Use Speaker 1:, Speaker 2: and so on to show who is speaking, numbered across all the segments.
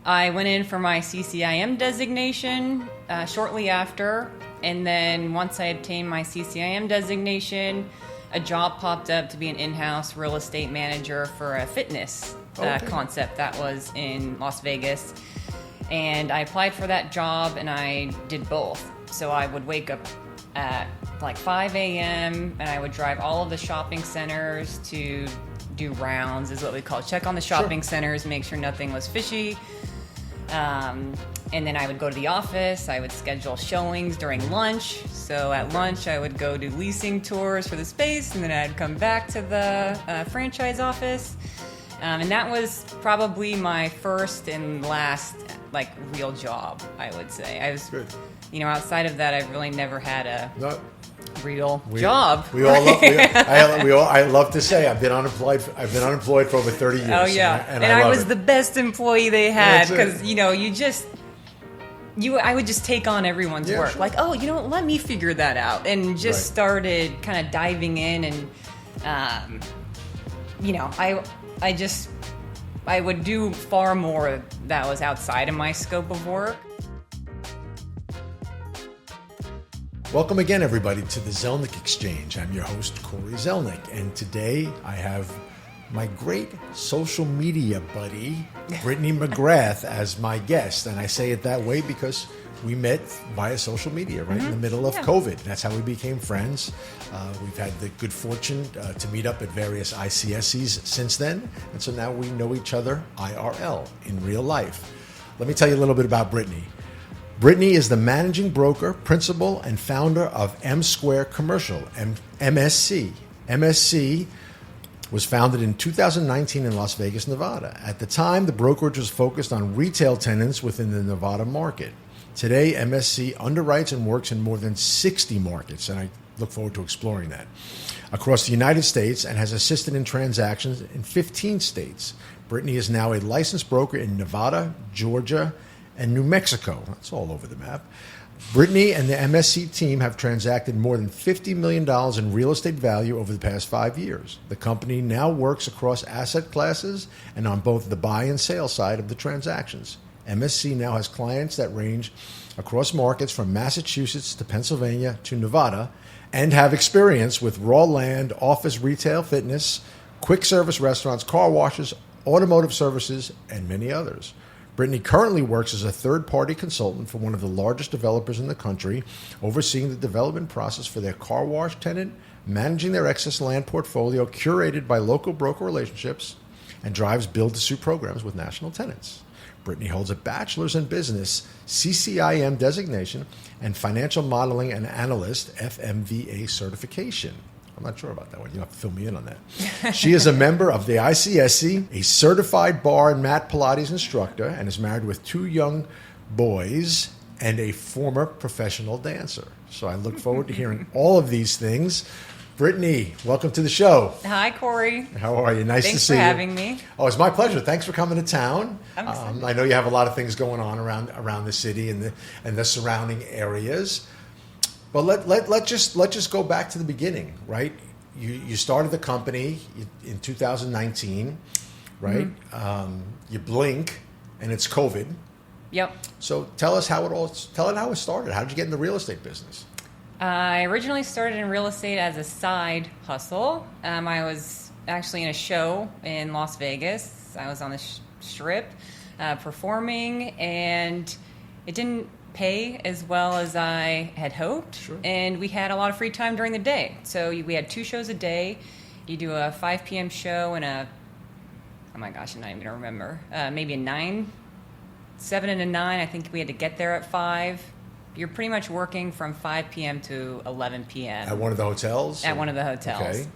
Speaker 1: I went in for my CCIM designation shortly after, and then once I obtained my CCIM designation, a job popped up to be an in-house real estate manager for a fitness concept that was in Las Vegas. And I applied for that job, and I did both. So I would wake up at like 5 a.m., and I would drive all of the shopping centers to do rounds, is what we call it. Check on the shopping centers, make sure nothing was fishy. And then I would go to the office. I would schedule showings during lunch. So at lunch, I would go do leasing tours for the space, and then I'd come back to the franchise office. And that was probably my first and last like real job, I would say. I was,
Speaker 2: Good.
Speaker 1: Outside of that, I've really never had a real job.
Speaker 2: I love to say I've been unemployed for over 30 years.
Speaker 1: Oh yeah, and I was the best employee they had because I would just take on everyone's work.
Speaker 2: Sure.
Speaker 1: Like, let me figure that out, and just started kind of diving in, and I would do far more that was outside of my scope of work.
Speaker 2: Welcome again, everybody, to the Zelnik Exchange. I'm your host, Cory Zelnik, and today I have my great social media buddy, Brittany Megrath, as my guest. And I say it that way because we met via social media right in the middle of COVID. That's how we became friends. We've had the good fortune to meet up at various ICSCs since then. And so now we know each other IRL, in real life. Let me tell you a little bit about Brittany. Brittany is the managing broker, principal, and founder of M Square Commercial, MSC. MSC was founded in 2019 in Las Vegas, Nevada. At the time, the brokerage was focused on retail tenants within the Nevada market. Today, MSC underwrites and works in more than 60 markets, and I look forward to exploring that, across the United States, and has assisted in transactions in 15 states. Brittany is now a licensed broker in Nevada, Georgia, and New Mexico. That's all over the map. Brittany and the MSC team have transacted more than $50 million in real estate value over the past 5 years. The company now works across asset classes and on both the buy and sale side of the transactions. MSC now has clients that range across markets from Massachusetts to Pennsylvania to Nevada, and have experience with raw land, office, retail, fitness, quick service restaurants, car washes, automotive services, and many others. Brittany currently works as a third-party consultant for one of the largest developers in the country, overseeing the development process for their car wash tenant, managing their excess land portfolio curated by local broker relationships, and drives build-to-suit programs with national tenants. Brittany holds a bachelor's in business, CCIM designation, and financial modeling and analyst, FMVA certification. I'm not sure about that one. You'll have to fill me in on that. She is a member of the ICSC, a certified bar and mat Pilates instructor, and is married with 2 young boys and a former professional dancer. So I look forward to hearing all of these things. Brittany, welcome to the show.
Speaker 1: Hi, Cory.
Speaker 2: How are you? Nice to see you.
Speaker 1: Thanks for having me.
Speaker 2: Oh, it's my pleasure. Thanks for coming to town.
Speaker 1: I'm excited.
Speaker 2: I know you have a lot of things going on around the city and the surrounding areas. But let's just go back to the beginning, right? You started the company in 2019, right? Mm-hmm. You blink, and it's COVID.
Speaker 1: Yep.
Speaker 2: So tell it how it started. How did you get in the real estate business?
Speaker 1: I originally started in real estate as a side hustle. I was actually in a show in Las Vegas. I was on the Strip performing, and it didn't pay as well as I had hoped. Sure. And we had a lot of free time during the day. So we had 2 shows a day. You do a 5 p.m. show and oh my gosh, I'm not even going to remember, maybe a 7 and a 9. I think we had to get there at 5. You're pretty much working from 5 p.m. to 11 p.m.
Speaker 2: At one of the hotels?
Speaker 1: At one of the hotels.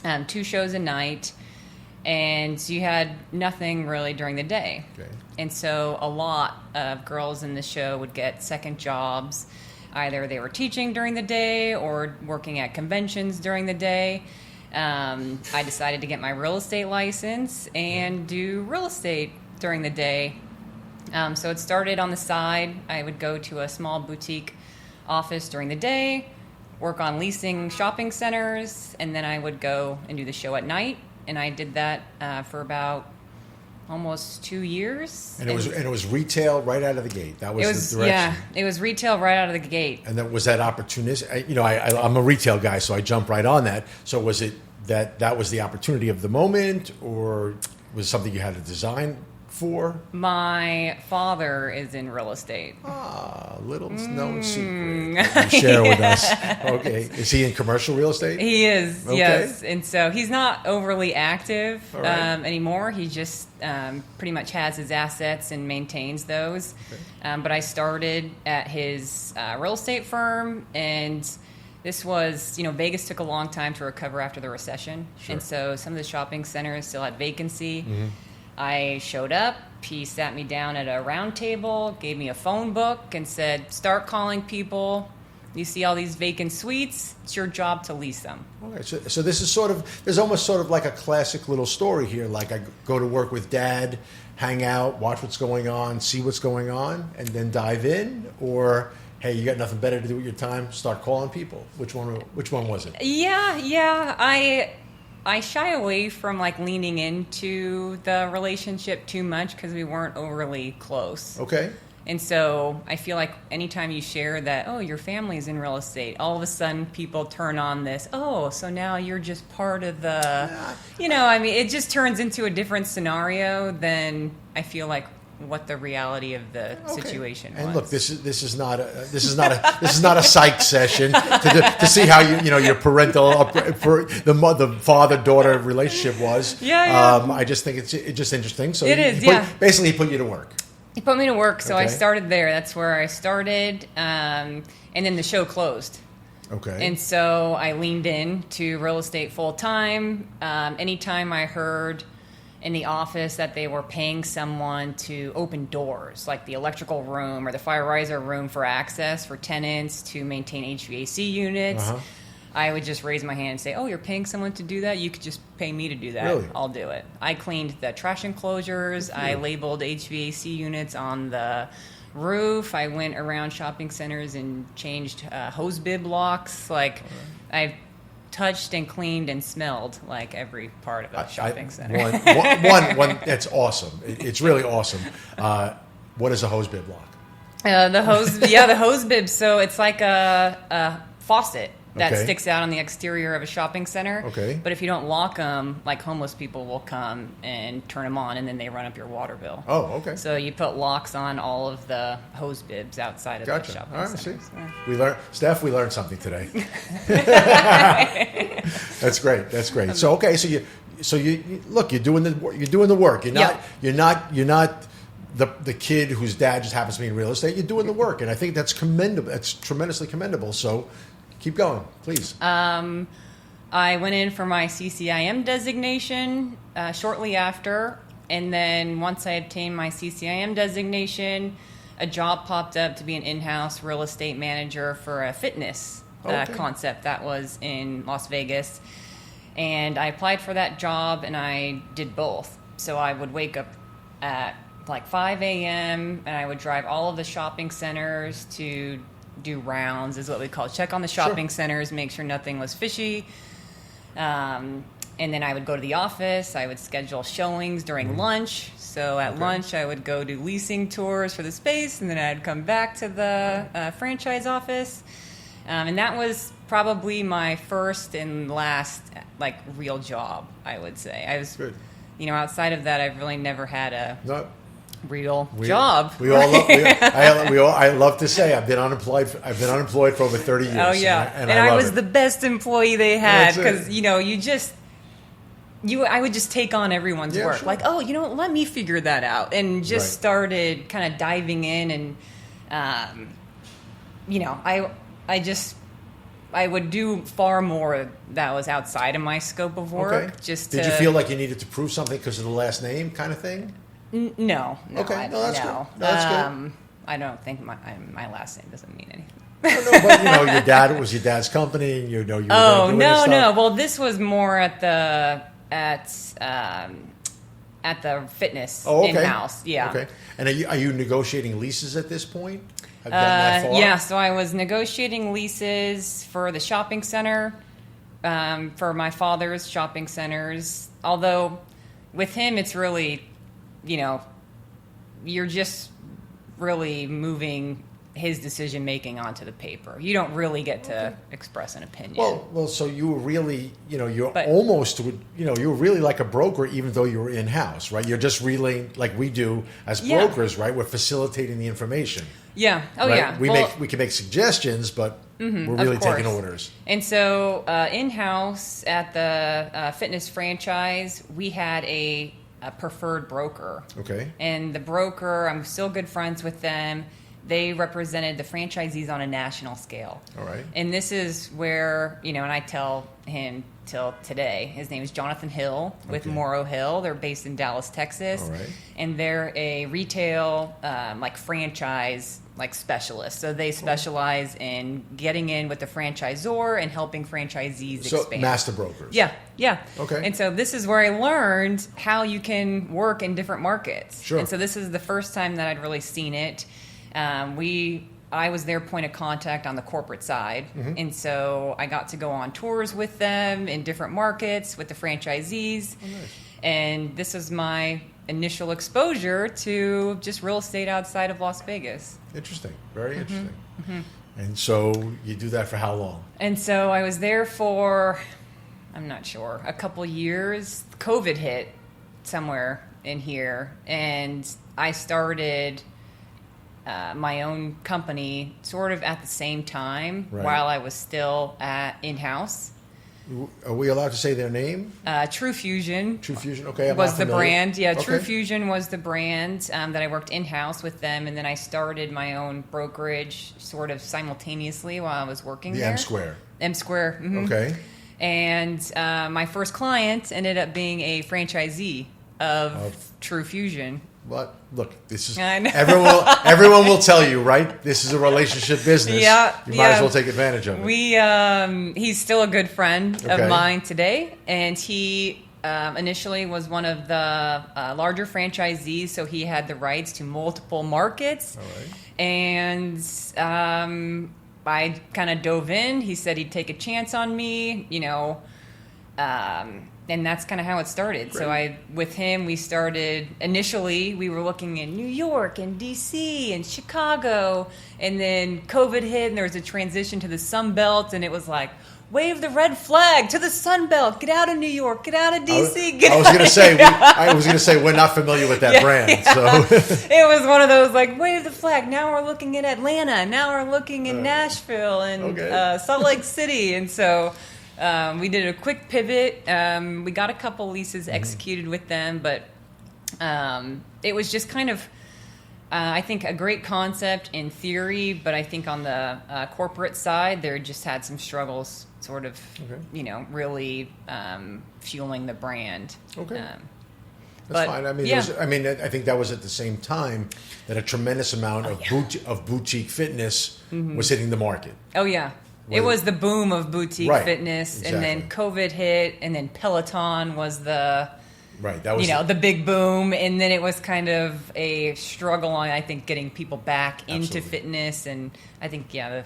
Speaker 2: Okay.
Speaker 1: 2 shows a night. And so you had nothing really during the day.
Speaker 2: Okay.
Speaker 1: And so a lot of girls in the show would get second jobs. Either they were teaching during the day or working at conventions during the day. I decided to get my real estate license and do real estate during the day. So it started on the side. I would go to a small boutique office during the day, work on leasing shopping centers, and then I would go and do the show at night. And I did that for about almost 2 years.
Speaker 2: And it was retail right out of the gate. That was the direction.
Speaker 1: Yeah, it was retail right out of the gate.
Speaker 2: And that was that opportunistic. I'm a retail guy, so I jump right on that. So was it that was the opportunity of the moment, or was it something you had to design for?
Speaker 1: My father is in real estate.
Speaker 2: Little known secret that you share with us. Okay. Is he in commercial real estate?
Speaker 1: He is,
Speaker 2: Okay.
Speaker 1: yes. And so he's not overly active
Speaker 2: All right.
Speaker 1: anymore. He just pretty much has his assets and maintains those.
Speaker 2: Okay.
Speaker 1: But I started at his real estate firm, and this was, Vegas took a long time to recover after the recession.
Speaker 2: Sure.
Speaker 1: And so some of the shopping centers still had vacancy.
Speaker 2: Mm-hmm.
Speaker 1: I showed up. He sat me down at a round table, gave me a phone book, and said, start calling people. You see all these vacant suites. It's your job to lease them.
Speaker 2: Okay, so this is there's almost sort of like a classic little story here. Like I go to work with Dad, hang out, watch what's going on, see what's going on, and then dive in. Or, hey, you got nothing better to do with your time, start calling people. Which one was it?
Speaker 1: Yeah. I shy away from leaning into the relationship too much because we weren't overly close.
Speaker 2: Okay.
Speaker 1: And so I feel like anytime you share that, oh, your family's in real estate, all of a sudden people turn on this, oh, so now you're just part of the, it just turns into a different scenario than I feel like what the reality of the situation was.
Speaker 2: And look, this is not a psych session to see how your parental the father-daughter relationship was.
Speaker 1: Yeah.
Speaker 2: I just think it's just interesting. So
Speaker 1: it is.
Speaker 2: Basically, he put you to work.
Speaker 1: He put me to work, so I
Speaker 2: Okay.
Speaker 1: started there. That's where I started, and then the show closed.
Speaker 2: Okay.
Speaker 1: And so I leaned in to real estate full time. Anytime I heard in the office that they were paying someone to open doors, like the electrical room or the fire riser room for access for tenants to maintain HVAC units, I would just raise my hand and say, oh, you're paying someone to do that? You could just pay me to do that.
Speaker 2: Really?
Speaker 1: I'll do it. I cleaned the trash enclosures. I labeled HVAC units on the roof. I went around shopping centers and changed hose bib locks. I've touched and cleaned and smelled every part of a shopping center.
Speaker 2: One that's awesome. It's really awesome. What is a hose bib lock?
Speaker 1: The hose bib. So it's like a faucet that
Speaker 2: Okay.
Speaker 1: sticks out on the exterior of a shopping center.
Speaker 2: Okay.
Speaker 1: But if you don't lock them, homeless people will come and turn them on, and then they run up your water bill.
Speaker 2: Oh, okay.
Speaker 1: So you put locks on all of the hose bibs outside of the
Speaker 2: Gotcha.
Speaker 1: shopping
Speaker 2: All right,
Speaker 1: centers.
Speaker 2: see.
Speaker 1: Yeah.
Speaker 2: We learned something today. That's great. So you look, you're doing the work. You're not the kid whose dad just happens to be in real estate. You're doing the work, and I think that's commendable. That's tremendously commendable. So keep going, please.
Speaker 1: I went in for my CCIM designation shortly after, and then once I obtained my CCIM designation, a job popped up to be an in-house real estate manager for a fitness concept that was in Las Vegas. And I applied for that job, and I did both. So I would wake up at 5 a.m., and I would drive all of the shopping centers to do rounds, is what we call it. Check on the shopping centers, make sure nothing was fishy. And then I would go to the office. I would schedule showings during lunch. So at lunch, I would go do leasing tours for the space, and then I'd come back to the franchise office. And that was probably my first and last real job, I would say. I was,
Speaker 2: Good.
Speaker 1: Outside of that, I've really never had a real
Speaker 2: We
Speaker 1: job.
Speaker 2: I love to say I've been unemployed for over 30 years.
Speaker 1: Oh yeah,
Speaker 2: and
Speaker 1: I
Speaker 2: love
Speaker 1: was
Speaker 2: it.
Speaker 1: the best employee they had
Speaker 2: That's
Speaker 1: because I would just take on everyone's work.
Speaker 2: Sure.
Speaker 1: Let me figure that out, and just
Speaker 2: Right.
Speaker 1: started kind of diving in, and I would do far more that was outside of my scope of work.
Speaker 2: Okay. Did you feel like you needed to prove something because of the last name, kind of thing?
Speaker 1: No.
Speaker 2: Okay. No, that's good.
Speaker 1: no.
Speaker 2: No, that's good.
Speaker 1: I don't think my last name doesn't mean anything.
Speaker 2: No, but your dad was your dad's company, and you were doing this
Speaker 1: No.
Speaker 2: stuff.
Speaker 1: Well, this was more at the fitness in-house. Yeah.
Speaker 2: Okay. And are you negotiating leases at this point? Have you gotten that far?
Speaker 1: Yeah. So I was negotiating leases for the shopping center, for my father's shopping centers. Although with him, it's really you're just really moving his decision making onto the paper. You don't really get to express an opinion.
Speaker 2: Well, so you were really, you're really like a broker, even though you were in house, right? You're just relaying like we do as brokers, right? We're facilitating the information.
Speaker 1: Yeah. Oh,
Speaker 2: right?
Speaker 1: yeah.
Speaker 2: We can make suggestions, but we're really taking orders.
Speaker 1: And so in house at the fitness franchise, we had a preferred broker.
Speaker 2: Okay.
Speaker 1: And the broker, I'm still good friends with them. They represented the franchisees on a national scale.
Speaker 2: All right.
Speaker 1: And this is where, and I tell him till today, his name is Jonathan Hill with Morrow Hill. They're based in Dallas, Texas.
Speaker 2: All right.
Speaker 1: And they're a retail, franchise, specialist. So they specialize in getting in with the franchisor and helping franchisees expand.
Speaker 2: So master brokers.
Speaker 1: Yeah.
Speaker 2: Okay.
Speaker 1: And so this is where I learned how you can work in different markets.
Speaker 2: Sure.
Speaker 1: And so this is the first time that I'd really seen it. I was their point of contact on the corporate side. And so I got to go on tours with them in different markets with the franchisees.
Speaker 2: Oh, nice.
Speaker 1: And this is my initial exposure to just real estate outside of Las Vegas.
Speaker 2: Interesting. Very interesting. And so you do that for how long?
Speaker 1: And so I was there for, I'm not sure, a couple years. COVID hit somewhere in here. And I started my own company sort of at the same time while I was still in-house.
Speaker 2: Are we allowed to say their name?
Speaker 1: True Fusion.
Speaker 2: True Fusion, okay.
Speaker 1: Was the brand. Yeah,
Speaker 2: okay.
Speaker 1: True Fusion was the brand that I worked in-house with them, and then I started my own brokerage sort of simultaneously while I was working there.
Speaker 2: M Square.
Speaker 1: M Square.
Speaker 2: Okay.
Speaker 1: And my first client ended up being a franchisee of True Fusion.
Speaker 2: But look, this is
Speaker 1: I know.
Speaker 2: everyone will tell you, right? This is a relationship business. You might as well take advantage of it.
Speaker 1: He's still a good friend of mine today, and he initially was one of the larger franchisees, so he had the rights to multiple markets.
Speaker 2: All right.
Speaker 1: And I kind of dove in. He said he'd take a chance on me, and that's kind of how it started.
Speaker 2: Great.
Speaker 1: So with him, we started, initially, we were looking in New York and DC and Chicago, and then COVID hit and there was a transition to the Sun Belt, and it was like, wave the red flag to the Sun Belt, get out of New York, get out of DC.
Speaker 2: I was going to say we're not familiar with that brand. So
Speaker 1: it was one of those like, wave the flag. Now we're looking at Atlanta. Now we're looking in Nashville and Salt Lake City. And so we did a quick pivot. We got a couple leases executed with them, but it was just kind of, I think, a great concept in theory, but I think on the corporate side, there just had some struggles sort of, really fueling the brand.
Speaker 2: Okay. That's fine. I mean, I think that was at the same time that a tremendous amount of boutique fitness was hitting the market.
Speaker 1: Oh, yeah. It was the boom of boutique fitness,
Speaker 2: exactly.
Speaker 1: And then COVID hit, and then Peloton was the
Speaker 2: that was
Speaker 1: the big boom, and then it was kind of a struggle on, I think, getting people back into fitness, and I think the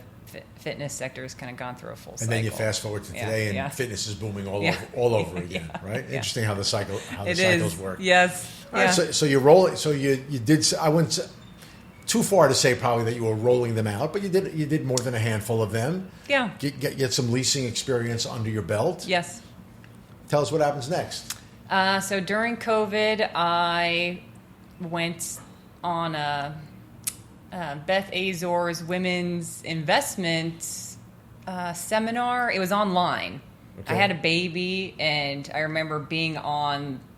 Speaker 1: fitness sector has kind of gone through a full cycle.
Speaker 2: And then you fast forward to today, and fitness is booming all over again, right? Interesting how the cycles work.
Speaker 1: Yes.
Speaker 2: All right, so you roll. So you did. I wouldn't too far to say probably that you were rolling them out, but you did more than a handful of them.
Speaker 1: Yeah.
Speaker 2: Get some leasing experience under your belt.
Speaker 1: Yes.
Speaker 2: Tell us what happens next.
Speaker 1: So during COVID, I went on a Beth Azor's women's investment seminar. It was online. Okay. I had a baby, and I remember being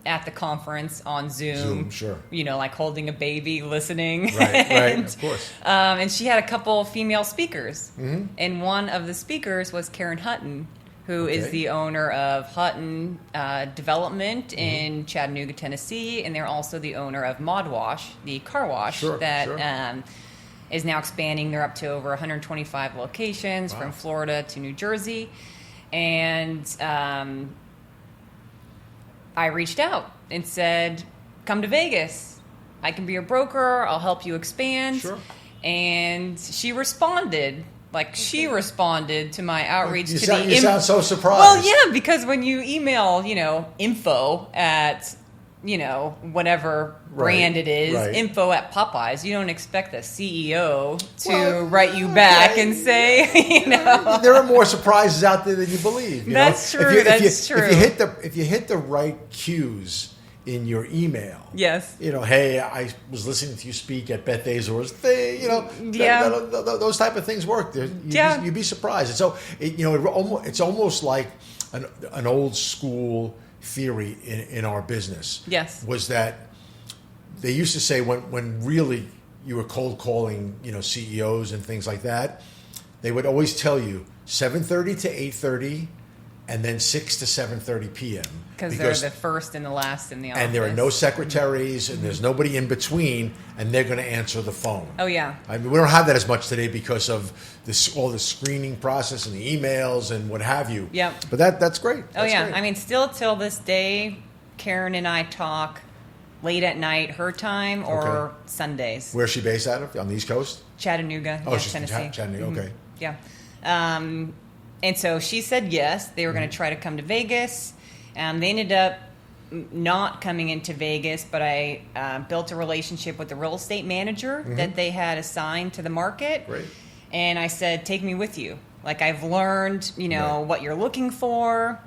Speaker 1: at the conference on Zoom.
Speaker 2: Sure.
Speaker 1: Like holding a baby, listening.
Speaker 2: Right, of course.
Speaker 1: And she had a couple female speakers. Mm-hmm. And one of the speakers was Karen Hutton, who is the owner of Hutton Development in Chattanooga, Tennessee. And they're also the owner of Mod Wash, the car wash is now expanding. They're up to over 125 locations from Florida to New Jersey. And I reached out and said, come to Vegas. I can be your broker. I'll help you expand.
Speaker 2: Sure.
Speaker 1: And she responded. She responded to my outreach.
Speaker 2: You sound so surprised.
Speaker 1: Well, yeah, because when you email, info at whatever brand it is, info at Popeyes. You don't expect the CEO to write you back and say,
Speaker 2: There are more surprises out there than you believe.
Speaker 1: That's true. That's true.
Speaker 2: If you hit the right cues in your email.
Speaker 1: Yes.
Speaker 2: Hey, I was listening to you speak at Beth Azor's thing. Those type of things work. You'd be surprised. And so, it's almost like an old school theory in our business.
Speaker 1: Yes.
Speaker 2: Was that they used to say when really you were cold calling, CEOs and things like that, they would always tell you 7:30 to 8:30 and then 6 to 7:30 p.m.
Speaker 1: Because they're the first and the last in the office.
Speaker 2: And there are no secretaries and there's nobody in between, and they're going to answer the phone.
Speaker 1: Oh, yeah.
Speaker 2: I mean, we don't have that as much today because of all the screening process and the emails and what have you.
Speaker 1: Yeah.
Speaker 2: But that's great. That's great.
Speaker 1: I mean, still till this day, Karen and I talk late at night, her time, or Sundays.
Speaker 2: Where's she based out of? On the East Coast?
Speaker 1: Chattanooga,
Speaker 2: she's
Speaker 1: Tennessee.
Speaker 2: From Chattanooga, okay.
Speaker 1: Yeah. And so she said yes. They were going to try to come to Vegas. They ended up not coming into Vegas, but I built a relationship with the real estate manager that they had assigned to the market.
Speaker 2: Great.
Speaker 1: And I said, take me with you. Like, I've learned, what you're looking for.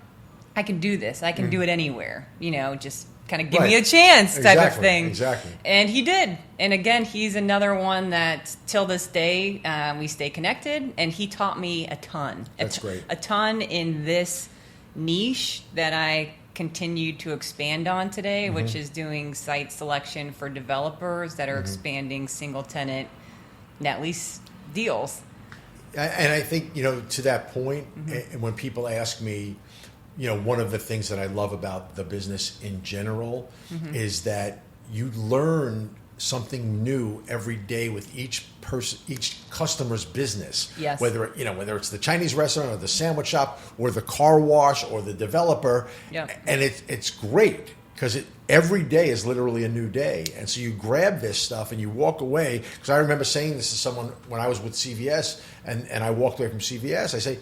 Speaker 1: I can do this. I can do it anywhere. Just kind of give me a chance type of thing.
Speaker 2: Exactly.
Speaker 1: And he did. And again, he's another one that till this day we stay connected. And he taught me a ton.
Speaker 2: That's great.
Speaker 1: A ton in this niche that I continue to expand on today, which is doing site selection for developers that are expanding single tenant net lease deals.
Speaker 2: And I think, to that point, and when people ask me, one of the things that I love about the business in general is that you learn something new every day with each customer's business.
Speaker 1: Yes.
Speaker 2: Whether it's the Chinese restaurant or the sandwich shop or the car wash or the developer.
Speaker 1: Yep.
Speaker 2: And it's great because every day is literally a new day. And so you grab this stuff and you walk away. Because I remember saying this to someone when I was with CVS and I walked away from CVS. I say,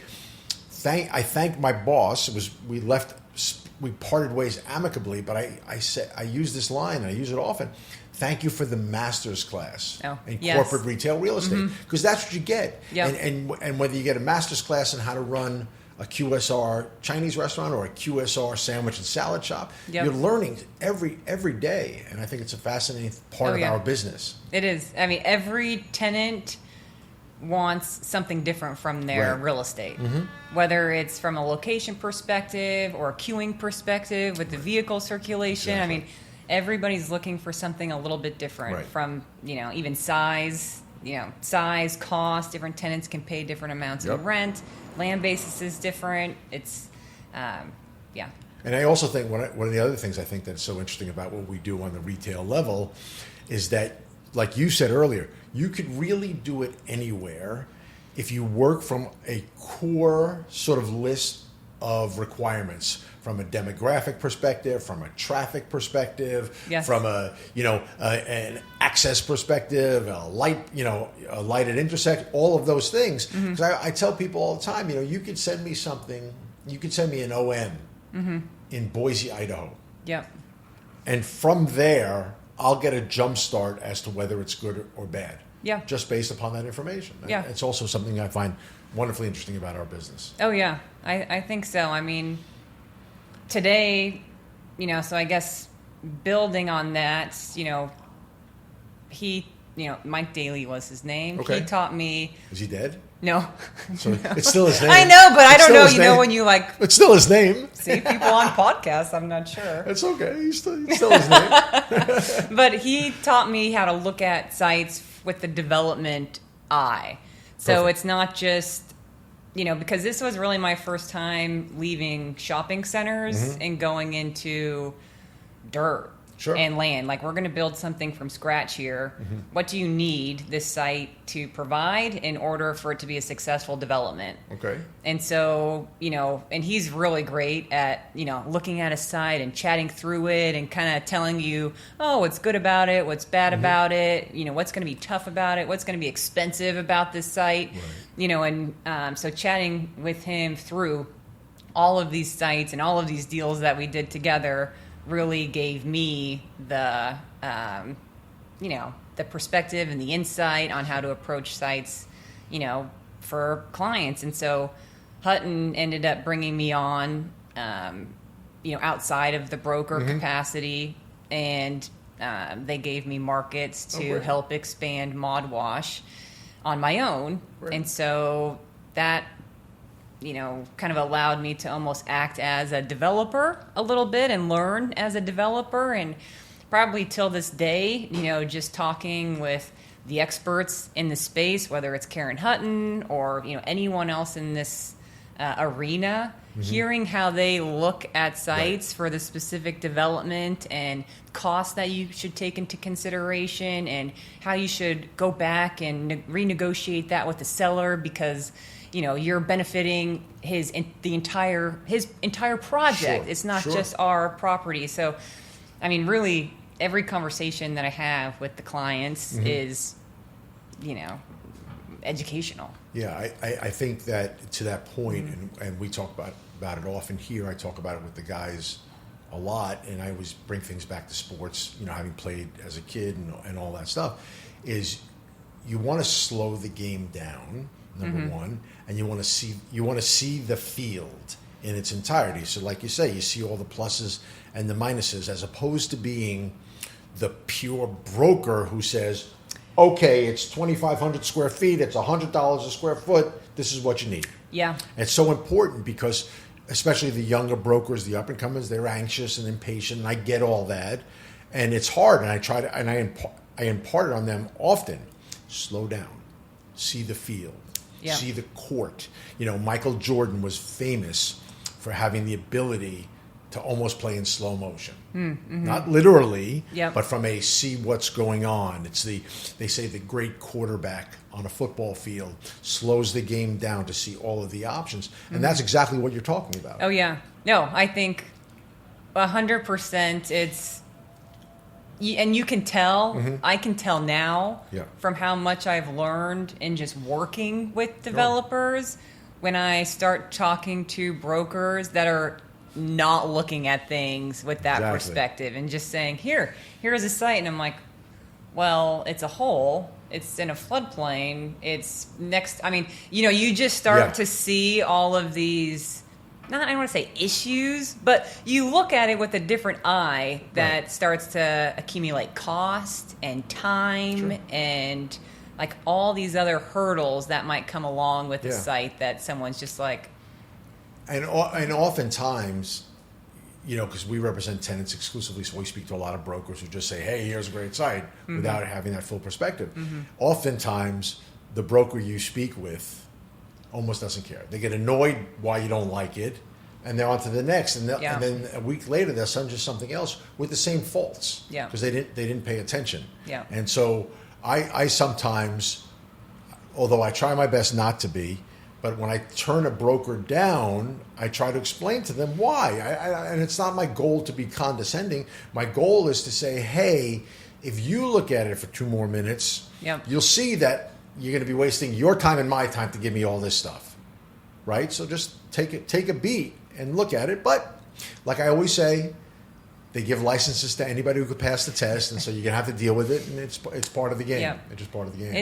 Speaker 2: I thank my boss. We parted ways amicably, but I said I use this line and I use it often. Thank you for the master's class in corporate retail real estate, because that's what you get.
Speaker 1: Yep.
Speaker 2: And whether you get a master's class in how to run a QSR Chinese restaurant or a QSR sandwich and salad shop, you're learning every day, and I think it's a fascinating part of our business.
Speaker 1: It is. I mean, every tenant wants something different from their real estate, whether it's from a location perspective or a queuing perspective with the vehicle circulation.
Speaker 2: Exactly.
Speaker 1: I mean, everybody's looking for something a little bit different from, even size, size, cost. Different tenants can pay different amounts of rent. Land basis is different. It's, And
Speaker 2: I also think one of the other things I think that's so interesting about what we do on the retail level is that, like you said earlier, you could really do it anywhere if you work from a core sort of list of requirements from a demographic perspective, from a traffic perspective, from an access perspective, a lighted intersect, all of those things. Because I tell people all the time, you could send me something, you could send me an OM in Boise, Idaho.
Speaker 1: Yep.
Speaker 2: And from there, I'll get a jump start as to whether it's good or bad.
Speaker 1: Yeah.
Speaker 2: Just based upon that information.
Speaker 1: Yeah.
Speaker 2: It's also something I find wonderfully interesting about our business.
Speaker 1: Oh, yeah. I think so. I mean, today, so I guess building on that, Mike Daly was his name.
Speaker 2: Okay.
Speaker 1: He taught me.
Speaker 2: Is he dead?
Speaker 1: No.
Speaker 2: So it's still his name.
Speaker 1: I know, but I don't know. When you
Speaker 2: It's still his name.
Speaker 1: See people on podcasts, I'm not sure.
Speaker 2: It's okay. He's still his name.
Speaker 1: But he taught me how to look at sites with the development eye. So It's not just, because this was really my first time leaving shopping centers and going into dirt.
Speaker 2: Sure.
Speaker 1: And land. Like, we're going to build something from scratch here. What do you need this site to provide in order for it to be a successful development?
Speaker 2: Okay.
Speaker 1: And so, and he's really great at, looking at a site and chatting through it and kind of telling you, what's good about it, what's bad about it, what's going to be tough about it, what's going to be expensive about this site, and so chatting with him through all of these sites and all of these deals that we did together really gave me the, the perspective and the insight on how to approach sites, for clients. And so Hutton ended up bringing me on, outside of the broker capacity, and they gave me markets to help expand Mod Wash on my own. Right. And so that, kind of allowed me to almost act as a developer a little bit and learn as a developer. And probably till this day, just talking with the experts in the space, whether it's Karen Hutton or, anyone else in this arena, hearing how they look at sites for the specific development and costs that you should take into consideration, and how you should go back and renegotiate that with the seller because you're benefiting his entire project. It's not just our property. So, I mean, really, every conversation that I have with the clients is, educational.
Speaker 2: Yeah, I think that to that point, and we talk about it often here. I talk about it with the guys a lot, and I always bring things back to sports, having played as a kid and all that stuff, is you want to slow the game down, number one, and you want to see the field in its entirety. So like you say, you see all the pluses and the minuses, as opposed to being the pure broker who says, okay, it's 2,500 square feet, it's $100 a square foot, this is what you need.
Speaker 1: Yeah.
Speaker 2: It's so important because especially the younger brokers, the up-and-comers, they're anxious and impatient, and I get all that. And it's hard, and I impart it on them often. Slow down. See the field. Yeah. See the court. Michael Jordan was famous for having the ability to almost play in slow motion. Not literally, but from a see what's going on. They say the great quarterback on a football field slows the game down to see all of the options. And that's exactly what you're talking about.
Speaker 1: Oh, yeah. No, I think 100% and you can tell, I can tell now from how much I've learned in just working with developers when I start talking to brokers that are not looking at things with that perspective and just saying, here's a site. And I'm like, well, it's a hole. It's in a floodplain. It's next. I mean, you just start to see all of these, I don't want to say issues, but you look at it with a different eye that starts to accumulate cost and time and like all these other hurdles that might come along with the site that someone's just like.
Speaker 2: And oftentimes, because we represent tenants exclusively, so we speak to a lot of brokers who just say, hey, here's a great site, without having that full perspective. Oftentimes, the broker you speak with almost doesn't care. They get annoyed why you don't like it, and they're on to the next. And then a week later, they'll send you something else with the same faults because they didn't pay attention. Yeah. And so I sometimes, although I try my best not to be, but when I turn a broker down, I try to explain to them why. And it's not my goal to be condescending. My goal is to say, hey, if you look at it for 2 more minutes, you'll see that you're going to be wasting your time and my time to give me all this stuff, right? So just take a beat and look at it. But like I always say, they give licenses to anybody who could pass the test, and so you're going to have to deal with it, and it's part of the game. It's just part of the game.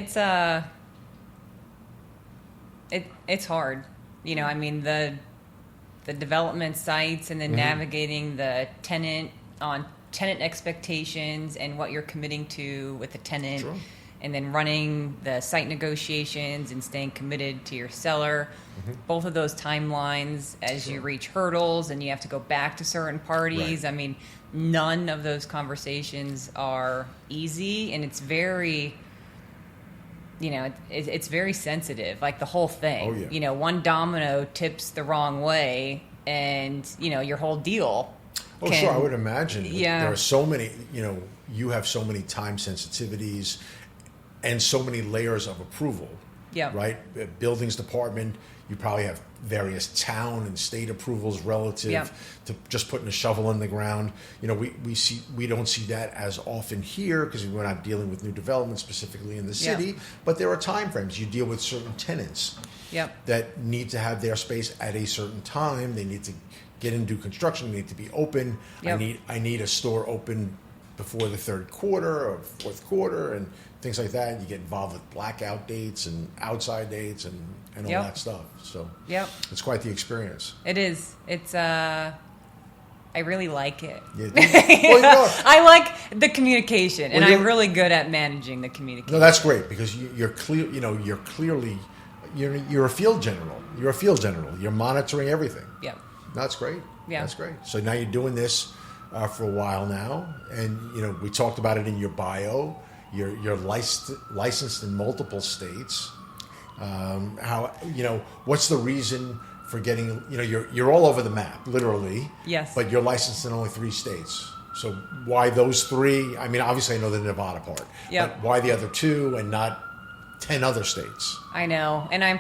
Speaker 1: It's hard. I mean, the development sites and then navigating the tenant expectations and what you're committing to with the tenant, and then running the site negotiations and staying committed to your seller. Both of those timelines as you reach hurdles and you have to go back to certain parties. I mean, none of those conversations are easy, and it's very... it's very sensitive, like the whole thing. Oh, yeah. One domino tips the wrong way, and, your whole deal.
Speaker 2: Oh, sure, I would imagine. Yeah. There are so many, you have so many time sensitivities and so many layers of approval. Yeah. Right? Buildings department, you probably have various town and state approvals relative to just putting a shovel in the ground. We don't see that as often here because we're not dealing with new development specifically in the city. But there are time frames. You deal with certain tenants that need to have their space at a certain time. They need to get into construction, need to be open.
Speaker 1: Yep.
Speaker 2: I need a store open before the third quarter or fourth quarter and things like that. You get involved with blackout dates and outside dates and all
Speaker 1: Yep.
Speaker 2: that stuff. So
Speaker 1: Yep.
Speaker 2: it's quite the experience.
Speaker 1: It is. It's I really like it.
Speaker 2: Yeah. Well, you know,
Speaker 1: I like the communication, and
Speaker 2: Well,
Speaker 1: I'm really good at managing the communication.
Speaker 2: no, that's great because you're clear. You know, you're clearly you're a field general. You're a field general. You're monitoring everything.
Speaker 1: Yeah.
Speaker 2: That's great.
Speaker 1: Yeah.
Speaker 2: That's great. So now you're doing this for a while now, and you know we talked about it in your bio. You're licensed in multiple states. How what's the reason for getting? You know, you're all over the map, literally.
Speaker 1: Yes.
Speaker 2: But you're licensed in only 3 states. So why those 3? I mean, obviously I know the Nevada part.
Speaker 1: Yep.
Speaker 2: But why the other 2 and not 10 other states?
Speaker 1: I know, and I'll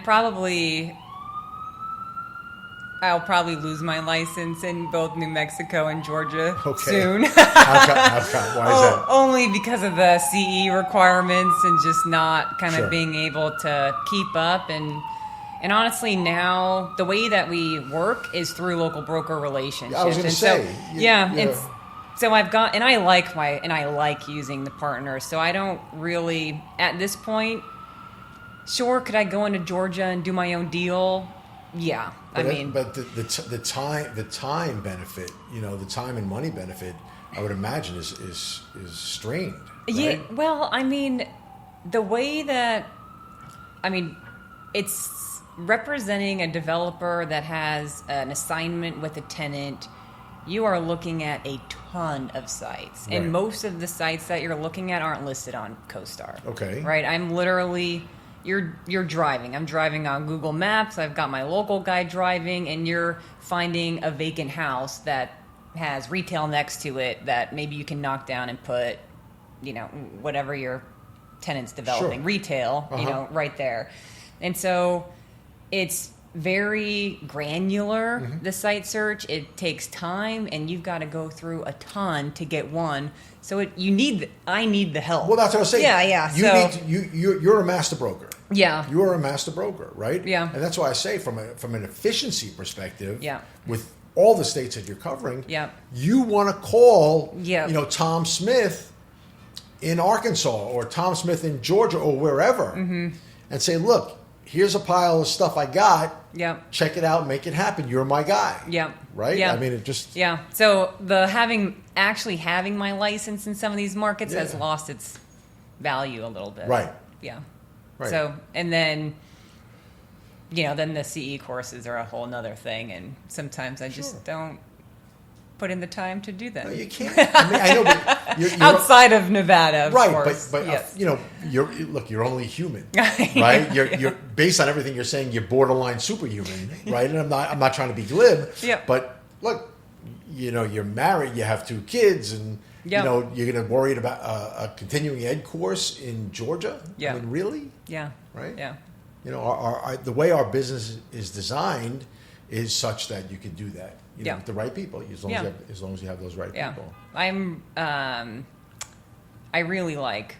Speaker 1: probably lose my license in both New Mexico and Georgia soon.
Speaker 2: How come? Why is that?
Speaker 1: Only because of the CE requirements and just not kind of
Speaker 2: Sure.
Speaker 1: being able to keep up. And honestly, now the way that we work is through local broker relationships.
Speaker 2: I was going to
Speaker 1: And
Speaker 2: say.
Speaker 1: so, it's so I've got, and I like using the partners. So I don't really at this point. Sure, could I go into Georgia and do my own deal? Yeah,
Speaker 2: But the time benefit, the time and money benefit, I would imagine is strained. Right?
Speaker 1: Yeah. Well, the way that, it's representing a developer that has an assignment with a tenant. You are looking at a ton of sites,
Speaker 2: Right.
Speaker 1: and most of the sites that you're looking at aren't listed on CoStar.
Speaker 2: Okay.
Speaker 1: Right. I'm literally. You're driving. I'm driving on Google Maps. I've got my local guy driving, and you're finding a vacant house that has retail next to it that maybe you can knock down and put, whatever your tenant's developing,
Speaker 2: Sure.
Speaker 1: retail,
Speaker 2: Uh-huh.
Speaker 1: right there. And so it's very granular,
Speaker 2: Mm-hmm.
Speaker 1: the site search. It takes time, and you've got to go through a ton to get one. So I need the help.
Speaker 2: Well, that's what I was saying.
Speaker 1: Yeah.
Speaker 2: You're a master broker.
Speaker 1: Yeah.
Speaker 2: You are a master broker, right?
Speaker 1: Yeah.
Speaker 2: And that's why I say from an efficiency perspective,
Speaker 1: Yeah.
Speaker 2: with all the states that you're covering,
Speaker 1: Yeah.
Speaker 2: you want to call,
Speaker 1: Yeah.
Speaker 2: Tom Smith in Arkansas or Tom Smith in Georgia or wherever,
Speaker 1: Mm-hmm.
Speaker 2: and say, look, here's a pile of stuff I got.
Speaker 1: Yeah.
Speaker 2: Check it out, make it happen. You're my guy.
Speaker 1: Yeah.
Speaker 2: Right?
Speaker 1: Yeah.
Speaker 2: I mean, it just...
Speaker 1: Yeah. So actually having my license in some of these markets has
Speaker 2: Yeah.
Speaker 1: lost its value a little bit.
Speaker 2: Right.
Speaker 1: Yeah.
Speaker 2: Right.
Speaker 1: So, and then, then the CE courses are a whole nother thing. And sometimes I just don't put in the time to do them.
Speaker 2: No, you can't. I know, but you're
Speaker 1: outside of Nevada, of
Speaker 2: right,
Speaker 1: course.
Speaker 2: but
Speaker 1: yes.
Speaker 2: you're only human, right? You're based on everything you're saying. You're borderline superhuman, right? And I'm not trying to be glib,
Speaker 1: Yeah.
Speaker 2: But look, you're married, you have 2 kids, and
Speaker 1: Yeah.
Speaker 2: you're going to worry about a continuing ed course in Georgia.
Speaker 1: Yeah.
Speaker 2: I mean, really,
Speaker 1: Yeah.
Speaker 2: right?
Speaker 1: Yeah.
Speaker 2: The way our business is designed is such that you can do that.
Speaker 1: Yeah.
Speaker 2: With the right people, as long as you have those right
Speaker 1: Yeah.
Speaker 2: people.
Speaker 1: I really like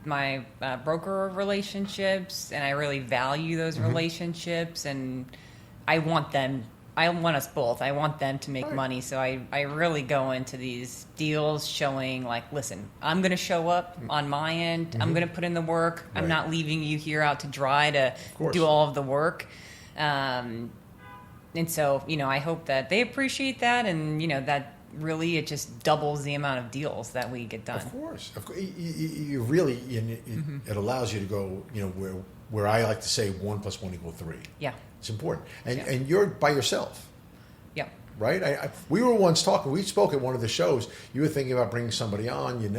Speaker 1: my broker relationships, and I really value those
Speaker 2: Mm-hmm.
Speaker 1: relationships, and I want us both. I want them to make
Speaker 2: Right.
Speaker 1: money, so I really go into these deals showing, like, listen, I'm going to show up on my end. I'm going to put in the work. I'm
Speaker 2: Mm-hmm. Right.
Speaker 1: not leaving you here out to dry to
Speaker 2: course.
Speaker 1: do all of the work. And so, I hope that they appreciate that, and, that really it just doubles the amount of deals that we get done.
Speaker 2: Of course. You really, it allows you to go, where I like to say 1 + 1 = 3.
Speaker 1: Yeah.
Speaker 2: It's important. And
Speaker 1: Yeah.
Speaker 2: and you're by yourself,
Speaker 1: Yeah.
Speaker 2: right? We were once talking, we spoke at one of the shows, you were thinking about bringing somebody on. You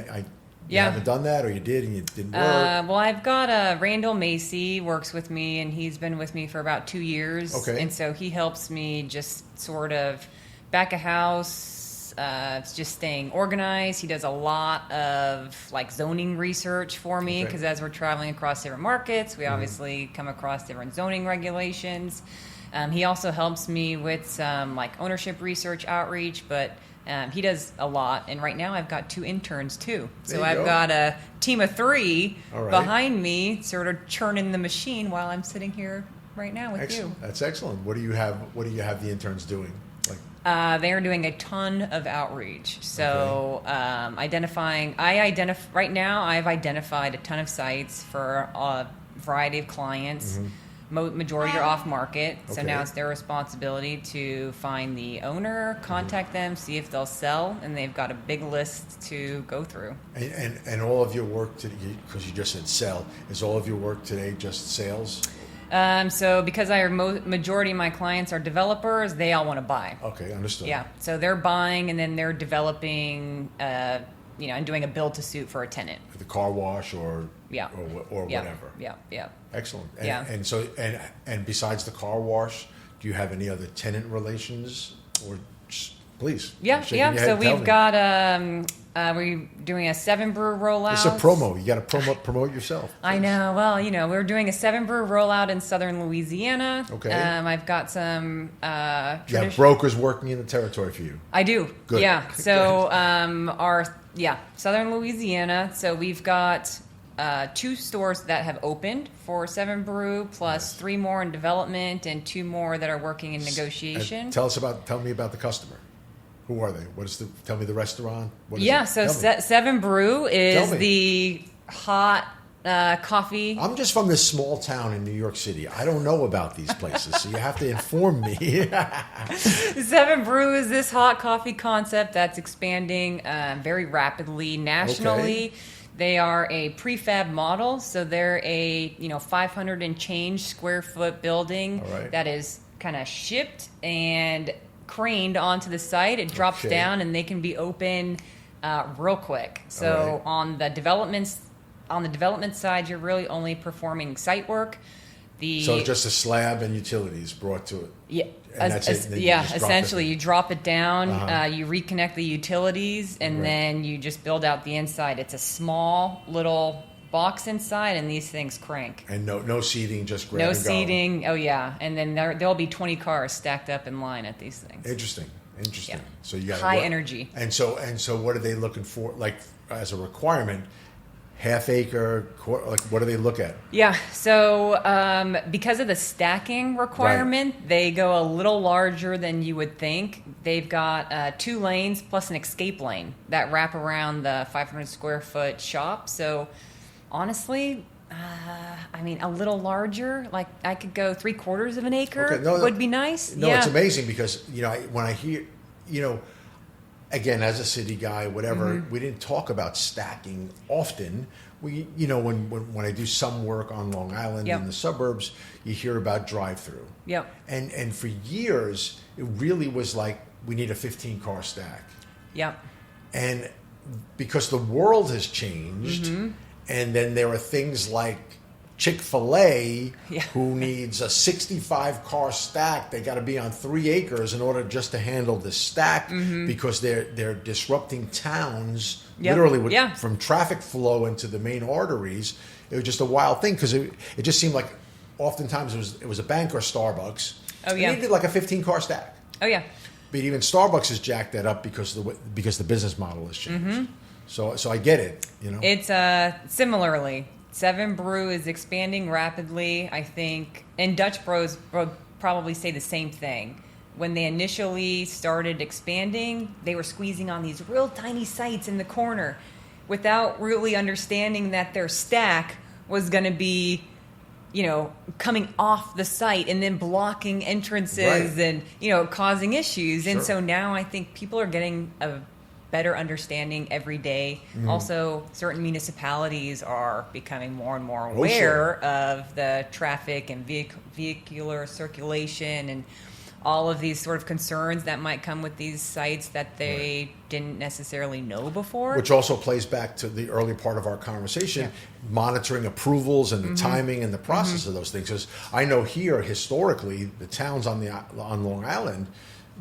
Speaker 1: Yeah.
Speaker 2: haven't done that, or you did and it didn't work.
Speaker 1: Well, I've got Randall Macy works with me, and he's been with me for about 2 years.
Speaker 2: Okay.
Speaker 1: And so he helps me just sort of back a house, just staying organized. He does a lot of like zoning research for me,
Speaker 2: Okay.
Speaker 1: because as we're traveling across different markets, we obviously come across different zoning regulations. He also helps me with some like ownership research outreach, but he does a lot. And right now I've got 2 interns too.
Speaker 2: There
Speaker 1: So
Speaker 2: you
Speaker 1: I've
Speaker 2: go.
Speaker 1: got a team of 3
Speaker 2: All right.
Speaker 1: behind me sort of churning the machine while I'm sitting here right now with
Speaker 2: Excellent.
Speaker 1: you.
Speaker 2: That's excellent. What do you have the interns doing? Like
Speaker 1: They are doing a ton of outreach. So right now I've identified a ton of sites for a variety of clients. Majority are off market. So now it's their responsibility to find the owner, contact them, see if they'll sell, and they've got a big list to go through.
Speaker 2: And all of your work today, because you just said sell, is all of your work today just sales?
Speaker 1: So because majority of my clients are developers, they all want to buy.
Speaker 2: Okay, understood.
Speaker 1: Yeah, so they're buying and then they're developing, and doing a build to suit for a tenant.
Speaker 2: The car wash or whatever.
Speaker 1: Yeah.
Speaker 2: Excellent. And besides the car wash, do you have any other tenant relations, or please?
Speaker 1: Yeah. So we've got we're doing a 7-brew rollout.
Speaker 2: It's a promo. You got to promote yourself. Please.
Speaker 1: I know. Well, we're doing a 7-brew rollout in southern Louisiana.
Speaker 2: Okay.
Speaker 1: I've got some.
Speaker 2: You have brokers working in the territory for you.
Speaker 1: I do.
Speaker 2: Good.
Speaker 1: Yeah. So southern Louisiana. So we've got 2 stores that have opened for 7-brew, plus 3 more in development and 2 more that are working in negotiation.
Speaker 2: Tell me about the customer. Who are they? Tell me the restaurant. What is it?
Speaker 1: So 7-brew is the hot coffee.
Speaker 2: I'm just from this small town in New York City. I don't know about these places, so you have to inform me.
Speaker 1: 7-brew is this hot coffee concept that's expanding very rapidly nationally.
Speaker 2: Okay.
Speaker 1: They are a prefab model, so they're a 500 and change square foot building that is kind of shipped and craned onto the site. It drops down and they can be open real quick. So on the development side, you're really only performing site work.
Speaker 2: So just a slab and utilities brought to it.
Speaker 1: Yeah.
Speaker 2: And that's it.
Speaker 1: Essentially, you drop it down, you reconnect the utilities, and then you just build out the inside. It's a small little box inside, and these things crank.
Speaker 2: And no seating, just grab
Speaker 1: no
Speaker 2: and go.
Speaker 1: seating. Oh yeah, and then there'll be 20 cars stacked up in line at these things.
Speaker 2: Interesting.
Speaker 1: Yeah.
Speaker 2: So you got
Speaker 1: high energy.
Speaker 2: And so what are they looking for? Like as a requirement, half acre. Like what do they look at?
Speaker 1: Yeah. So because of the stacking requirement, they go a little larger than you would think. They've got 2 lanes plus an escape lane that wrap around the 500 square foot shop. So honestly, a little larger. Like I could go 3/4 of an acre would be nice.
Speaker 2: No, it's amazing because when I hear, again as a city guy, whatever, we didn't talk about stacking often. We, when I do some work on Long Island in the suburbs, you hear about drive-through.
Speaker 1: Yep.
Speaker 2: And for years, it really was like we need a 15-car stack.
Speaker 1: Yep.
Speaker 2: And because the world has changed. And then there are things like Chick-fil-A, who needs a 65-car stack. They got to be on 3 acres in order just to handle this stack because they're disrupting towns literally from traffic flow into the main arteries. It was just a wild thing because it just seemed like oftentimes it was a bank or Starbucks. Oh yeah, they needed like a 15-car stack.
Speaker 1: Oh yeah,
Speaker 2: but even Starbucks has jacked that up because the business model has changed. So I get it,
Speaker 1: It's similarly, 7-brew is expanding rapidly, I think, and Dutch Bros probably say the same thing. When they initially started expanding, they were squeezing on these real tiny sites in the corner without really understanding that their stack was going to be, coming off the site and then blocking entrances and, causing issues. Sure. And so now I think people are getting a better understanding every day. Also, certain municipalities are becoming more and more aware of the traffic and vehicular circulation and all of these sort of concerns that might come with these sites that they didn't necessarily know before.
Speaker 2: Which also plays back to the early part of our conversation, monitoring approvals and the timing and the process of those things. Because I know here, historically, the towns on Long Island,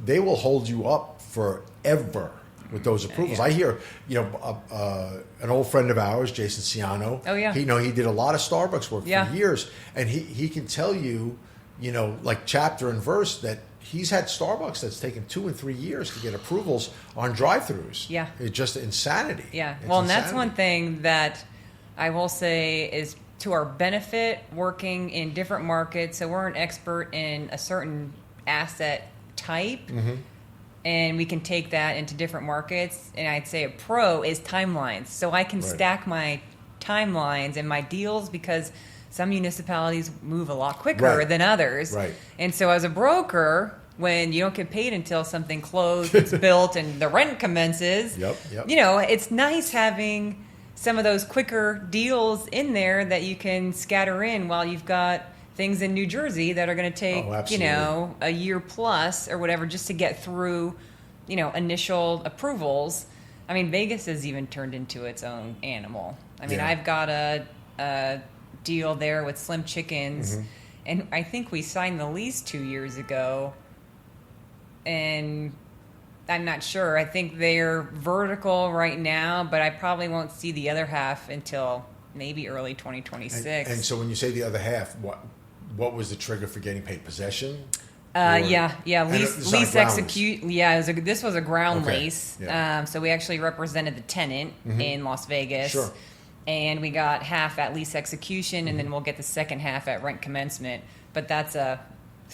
Speaker 2: they will hold you up forever with those approvals. I hear, an old friend of ours, Jason Ciano.
Speaker 1: Oh yeah.
Speaker 2: He did a lot of Starbucks work for years, and he can tell you, like chapter and verse that he's had Starbucks that's taken 2 and 3 years to get approvals on drive-throughs.
Speaker 1: Yeah.
Speaker 2: It's just insanity.
Speaker 1: Yeah.
Speaker 2: It's
Speaker 1: and that's one thing that I will say is to our benefit working in different markets. So we're an expert in a certain asset type. and we can take that into different markets. And I'd say a pro is timelines. So I can stack my timelines and my deals because some municipalities move a lot quicker than others.
Speaker 2: Right.
Speaker 1: And so as a broker, when you don't get paid until something closed, it's built, and the rent commences, you know, it's nice having some of those quicker deals in there that you can scatter in while you've got things in New Jersey that are going to take, you know, a year plus or whatever just to get through, you know, initial approvals. I mean, Vegas has even turned into its own animal. I mean, I've got a deal there with Slim Chickens, and I think we signed the lease 2 years ago, and I'm not sure. I think they're vertical right now, but I probably won't see the other half until maybe early 2026.
Speaker 2: And so when you say the other half, what was the trigger for getting paid? Possession?
Speaker 1: Lease execute. Yeah, this was a ground lease.
Speaker 2: Yeah.
Speaker 1: So we actually represented the tenant in Las Vegas.
Speaker 2: Sure.
Speaker 1: And we got half at lease execution, and then we'll get the second half at rent commencement. But that's a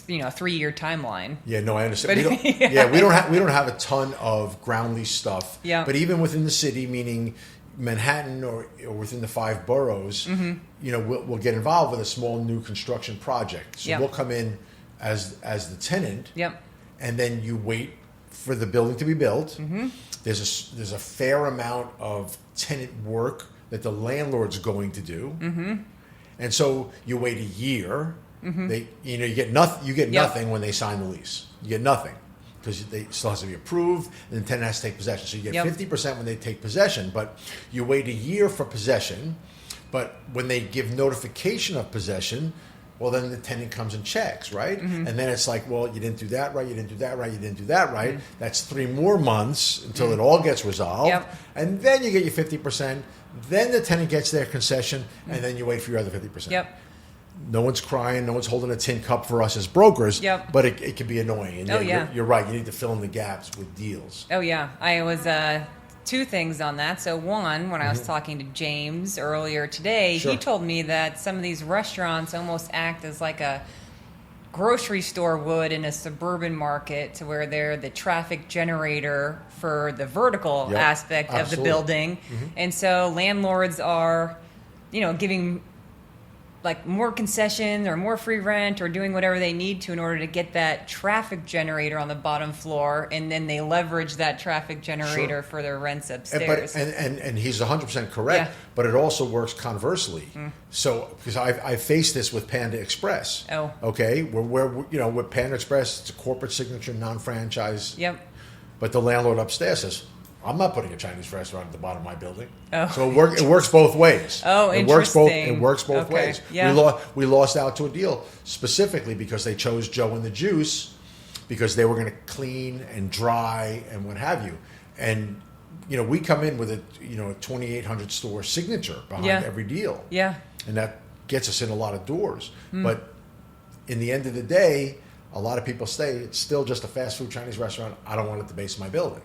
Speaker 1: 3-year timeline.
Speaker 2: Yeah, no, I understand. We don't have a ton of ground lease stuff.
Speaker 1: Yeah.
Speaker 2: But even within the city, meaning Manhattan or within the 5 boroughs, you know, we'll get involved with a small new construction project. So we'll come in as the tenant.
Speaker 1: Yep.
Speaker 2: And then you wait for the building to be built. There's a fair amount of tenant work that the landlord's going to do. And so you wait a year. You get nothing when they sign the lease. You get nothing because they still has to be approved, and the tenant has to take possession. So you get 50% when they take possession, but you wait a year for possession. But when they give notification of possession, well, then the tenant comes and checks, right? And then it's like, well, you didn't do that right, you didn't do that right, you didn't do that right. That's 3 more months until it all gets resolved. And then you get your 50%. Then the tenant gets their concession, and then you wait for your other 50%. No one's crying. No one's holding a tin cup for us as brokers. But it can be annoying. And you're right. You need to fill in the gaps with deals.
Speaker 1: Oh, yeah. I was 2 things on that. So one, when I was talking to James earlier today, he told me that some of these restaurants almost act as like a grocery store would in a suburban market, to where they're the traffic generator for the vertical aspect of the building. And so landlords are, you know, giving like more concessions or more free rent or doing whatever they need to in order to get that traffic generator on the bottom floor, and then they leverage that traffic generator for their rents upstairs.
Speaker 2: And he's 100% correct, but it also works conversely. So, because I faced this with Panda Express. Okay, where with Panda Express, it's a corporate signature, non-franchise. But the landlord upstairs says, I'm not putting a Chinese restaurant at the bottom of my building. So it works both ways.
Speaker 1: Interesting.
Speaker 2: It works both ways. We lost out to a deal specifically because they chose Joe and the Juice, because they were going to clean and dry and what have you. And we come in with a 2,800 store signature behind every deal. And that gets us in a lot of doors. But in the end of the day, a lot of people say it's still just a fast food Chinese restaurant. I don't want it at the base of my building.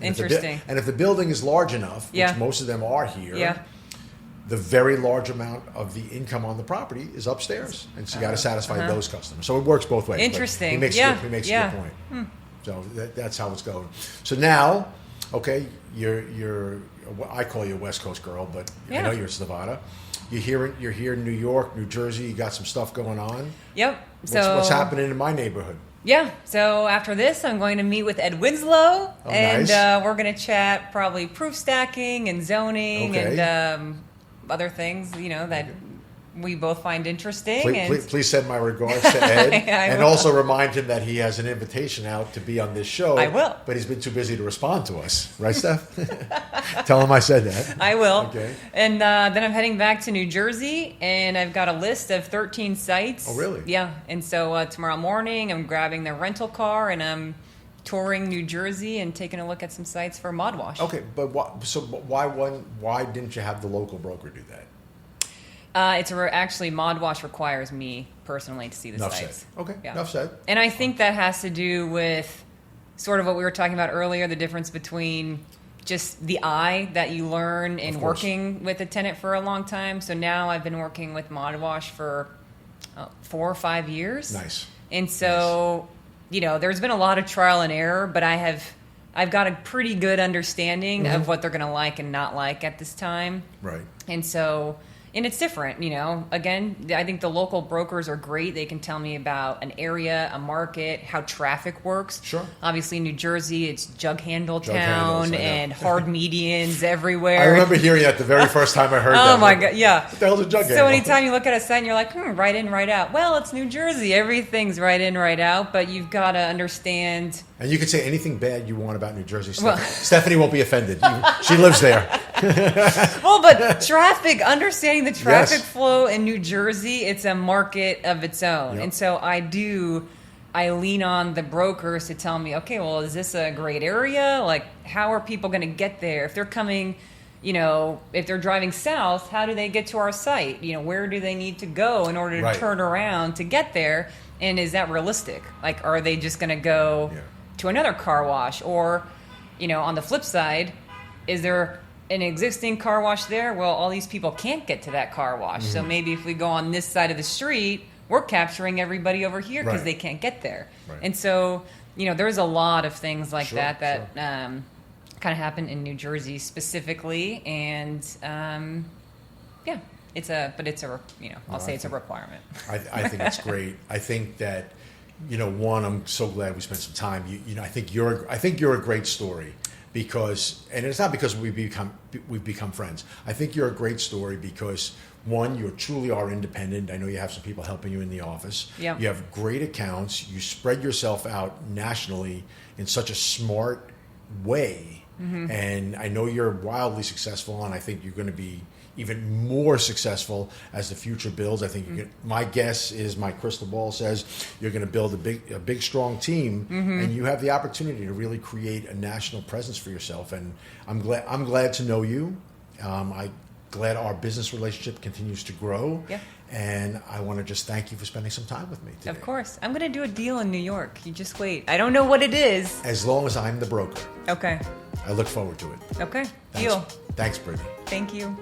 Speaker 1: Interesting.
Speaker 2: And if the building is large enough, which most of them are here, the very large amount of the income on the property is upstairs, and so you got to satisfy those customers. So it works both ways.
Speaker 1: Interesting.
Speaker 2: He makes a good point. So that's how it's going. So now, okay, you're I call you a West Coast girl, but I know you're Savannah. You're here in New York, New Jersey. You got some stuff going on. What's happening in my neighborhood?
Speaker 1: So after this, I'm going to meet with Ed Winslow, and
Speaker 2: nice.
Speaker 1: We're going to chat probably proof stacking and zoning and other things, that we both find interesting.
Speaker 2: Please send my regards to Ed, and also remind him that he has an invitation out to be on this show.
Speaker 1: I will.
Speaker 2: But he's been too busy to respond to us. Right, Steph? Tell him I said that.
Speaker 1: I will.
Speaker 2: Okay.
Speaker 1: And then I'm heading back to New Jersey, and I've got a list of 13 sites.
Speaker 2: Oh, really?
Speaker 1: Yeah. And so tomorrow morning, I'm grabbing the rental car, and I'm touring New Jersey and taking a look at some sites for Mod Wash.
Speaker 2: Okay, but why didn't you have the local broker do that?
Speaker 1: Actually, Mod Wash requires me personally to see the sites.
Speaker 2: Said. Okay, enough said.
Speaker 1: And I think that has to do with sort of what we were talking about earlier, the difference between just the eye that you learn in working with a tenant for a long time. So now I've been working with Mod Wash for 4 or 5 years.
Speaker 2: Nice.
Speaker 1: And so there's been a lot of trial and error, but I've got a pretty good understanding of what they're going to like and not like at this time.
Speaker 2: Right.
Speaker 1: And it's different, Again, I think the local brokers are great. They can tell me about an area, a market, how traffic works.
Speaker 2: Sure.
Speaker 1: Obviously, New Jersey, it's jug handle
Speaker 2: Jug
Speaker 1: town
Speaker 2: handles, I know.
Speaker 1: and hard medians everywhere.
Speaker 2: I remember hearing that the very first time I heard that.
Speaker 1: Oh my God, yeah.
Speaker 2: What the hell's a jug handle?
Speaker 1: So anytime you look at a site and you're like, right in, right out. Well, it's New Jersey. Everything's right in, right out. But you've got to understand.
Speaker 2: And you can say anything bad you want about New Jersey. Stephanie won't be offended. She lives there.
Speaker 1: Well, but understanding the traffic
Speaker 2: Yes.
Speaker 1: flow in New Jersey, it's a market of its own.
Speaker 2: Yep.
Speaker 1: And so I lean on the brokers to tell me, okay, well, is this a great area? Like, how are people going to get there? If they're coming, if they're driving south, how do they get to our site? Where do they need to go in order to
Speaker 2: Right.
Speaker 1: turn around to get there? And is that realistic? Like, are they just going to go to another car wash? Or, on the flip side, is there an existing car wash there? Well, all these people can't get to that car wash. So maybe if we go on this side of the street, we're capturing everybody over here because
Speaker 2: Right.
Speaker 1: they can't get there.
Speaker 2: Right.
Speaker 1: And so, there's a lot of things like
Speaker 2: Sure,
Speaker 1: that kind of happen in New Jersey specifically. And it's a requirement.
Speaker 2: I think it's great. I think that, one, I'm so glad we spent some time. I think you're a great story because, and it's not because we've become friends. I think you're a great story because, one, you truly are independent. I know you have some people helping you in the office.
Speaker 1: Yeah.
Speaker 2: You have great accounts. You spread yourself out nationally in such a smart way. And I know you're wildly successful, and I think you're going to be even more successful as the future builds. I think my guess is, my crystal ball says, you're going to build a big strong team, and you have the opportunity to really create a national presence for yourself. And I'm glad to know you. I'm glad our business relationship continues to grow.
Speaker 1: Yeah.
Speaker 2: And I want to just thank you for spending some time with me today.
Speaker 1: Of course. I'm going to do a deal in New York. You just wait. I don't know what it is.
Speaker 2: As long as I'm the broker.
Speaker 1: Okay.
Speaker 2: I look forward to it.
Speaker 1: Okay.
Speaker 2: Thanks.
Speaker 1: Deal.
Speaker 2: Thanks, Brittany.
Speaker 1: Thank you.